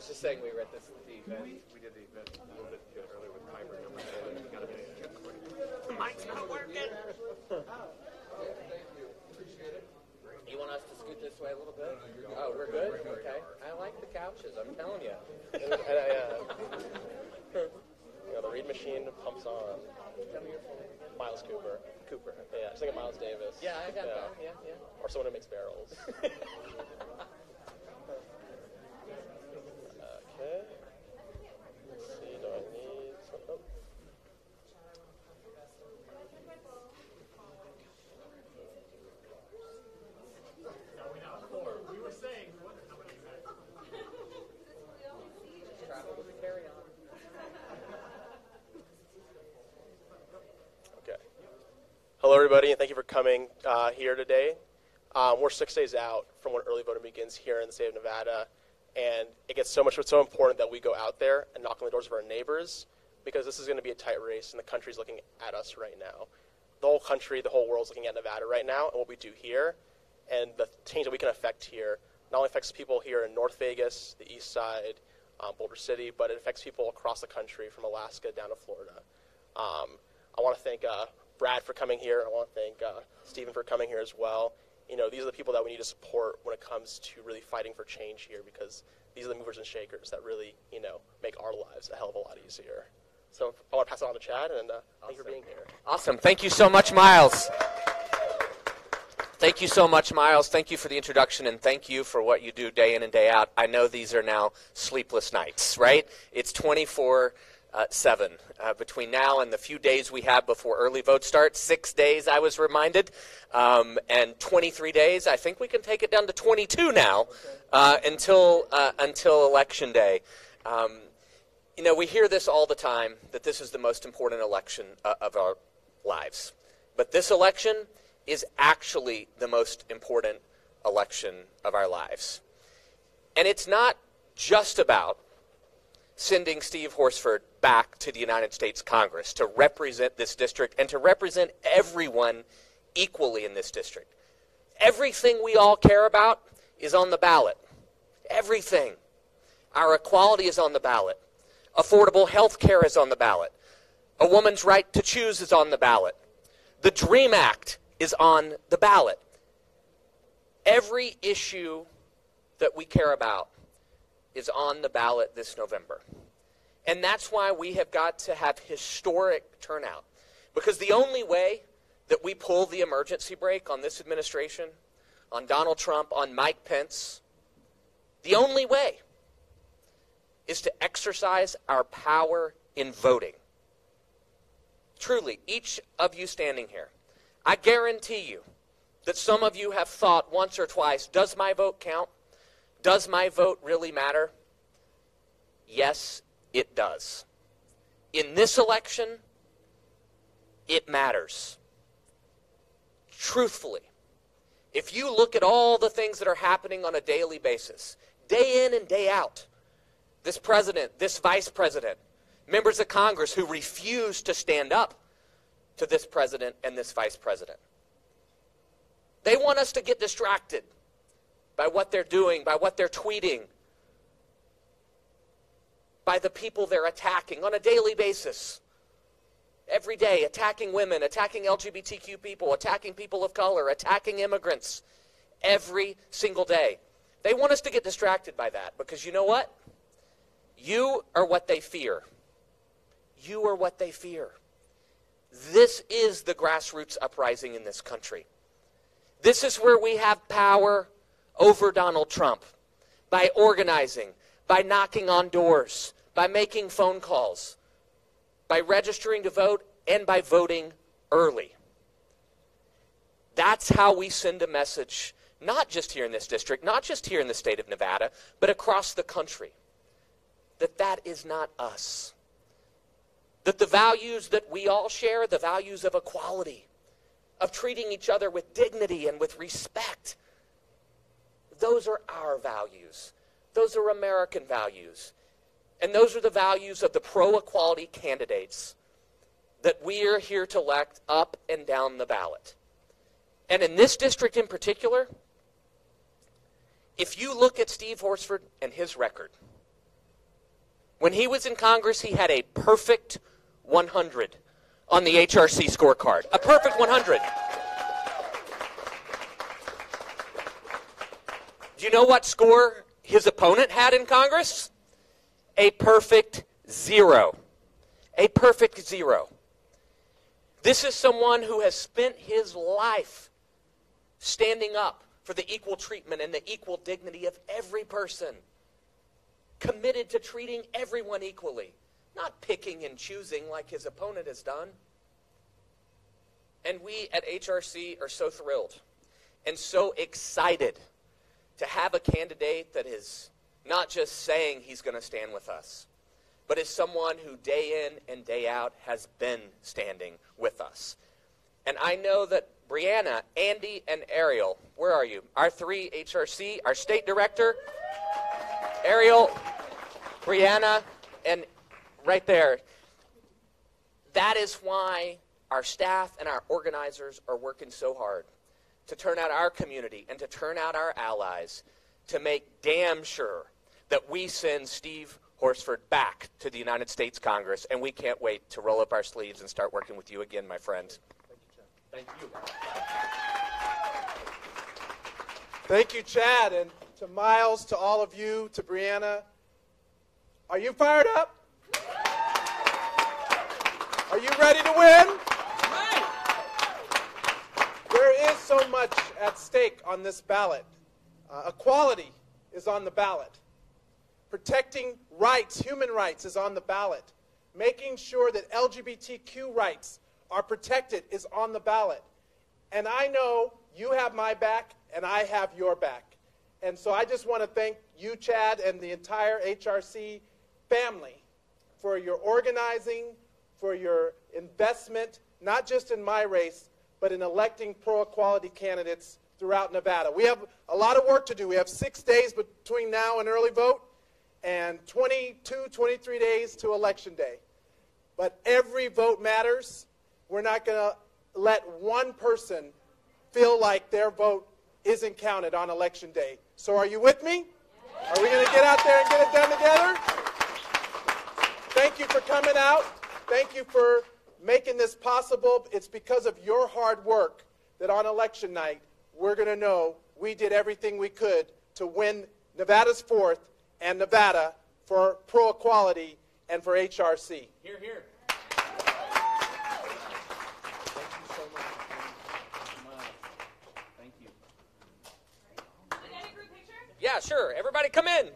was just saying we were at the event. We did the event a little bit earlier with Kyber. The mic's not working. You want us to scoot this way a little bit? Oh, we're good? Okay. I like the couches, I'm telling you. The read machine pumps on. Miles Cooper. Yeah, just like a Miles Davis. Yeah, I got that. Yeah. Or someone who makes barrels. Okay. Let's see, do I need something? We were saying how many you had. Travel with the carry-on. Okay. Hello, everybody, and thank you for coming here today. We're 6 days out from when early voting begins here in the state of Nevada, and it's so important that we go out there and knock on the doors of our neighbors, because this is going to be a tight race, and the country's looking at us right now. The whole country, the whole world's looking at Nevada right now, and what we do here, and the change that we can affect here, not only affects people here in North Vegas, the East Side, Boulder City, but it affects people across the country, from Alaska down to Florida. I want to thank Brad for coming here. I want to thank Stephen for coming here as well. These are the people that we need to support when it comes to really fighting for change here, because these are the movers and shakers that really, make our lives a hell of a lot easier. So I want to pass it on to Chad, and thank you for being here. Awesome. Thank you so much, Miles. Thank you so much, Miles. Thank you for the introduction, and thank you for what you do day in and day out. I know these are now sleepless nights, right? It's 24/7 between now and the few days we have before early vote starts. 6 days, I was reminded, and 23 days. I think we can take it down to 22 now until Election Day. We hear this all the time, that this is the most important election of our lives. But this election is actually the most important election of our lives. And it's not just about sending Steve Horsford back to the United States Congress to represent this district and to represent everyone equally in this district. Everything we all care about is on the ballot. Everything. Our equality is on the ballot. Affordable health care is on the ballot. A woman's right to choose is on the ballot. The DREAM Act is on the ballot. Every issue that we care about is on the ballot this November. And that's why we have got to have historic turnout. Because the only way that we pull the emergency brake on this administration, on Donald Trump, on Mike Pence, the only way is to exercise our power in voting. Truly, each of you standing here, I guarantee you that some of you have thought once or twice, does my vote count? Does my vote really matter? Yes, it does. In this election, it matters. Truthfully, if you look at all the things that are happening on a daily basis, day in and day out, this president, this vice president, members of Congress who refuse to stand up to this president and this vice president. They want us to get distracted by what they're doing, by what they're tweeting, by the people they're attacking on a daily basis. Every day, attacking women, attacking LGBTQ people, attacking people of color, attacking immigrants. Every single day. They want us to get distracted by that, because you know what? You are what they fear. You are what they fear. This is the grassroots uprising in this country. This is where we have power over Donald Trump, by organizing, by knocking on doors, by making phone calls, by registering to vote, and by voting early. That's how we send a message, not just here in this district, not just here in the state of Nevada, but across the country, that that is not us. That the values that we all share, the values of equality, of treating each other with dignity and with respect, those are our values. Those are American values. And those are the values of the pro-equality candidates that we are here to elect up and down the ballot. And in this district in particular, if you look at Steve Horsford and his record, When he was in Congress, he had a perfect 100 on the HRC scorecard. A perfect 100. Do you know what score his opponent had in Congress? A perfect 0. A perfect 0. This is someone who has spent his life standing up for the equal treatment and the equal dignity of every person. Committed to treating everyone equally, not picking and choosing like his opponent has done. And we at HRC are so thrilled and so excited to have a candidate that is not just saying he's going to stand with us, but is someone who day in and day out has been standing with us. And I know that Brianna, Andy, and Ariel, where are you? Our 3 HRC, our state director, Ariel, Brianna, and right there. That is why our staff and our organizers are working so hard to turn out our community and to turn out our allies to make damn sure that we send Steve Horsford back to the United States Congress, and we can't wait to roll up our sleeves and start working with you again, my friend. Thank you. Thank you, Chad, and to Miles, to all of you, to Brianna. Are you fired up? Are you ready to win? There is so much at stake on this ballot. Equality is on the ballot. Protecting rights, human rights, is on the ballot. Making sure that LGBTQ rights are protected is on the ballot. And I know you have my back and I have your back. And so I just want to thank you, Chad, and the entire HRC family for your organizing, for your investment, not just in my race, but in electing pro-equality candidates throughout Nevada. We have a lot of work to do. We have 6 days between now and early vote and 22, 23 days to Election Day. But every vote matters. We're not going to let one person feel like their vote isn't counted on Election Day. So are you with me? Are we going to get out there and get it done together? Thank you for coming out. Thank you for making this possible. It's because of your hard work that on election night, we're going to know we did everything we could to win Nevada's 4th and Nevada for pro-equality and for HRC. Hear, hear. Thank you so much. Thank you. Yeah, sure. Everybody come in.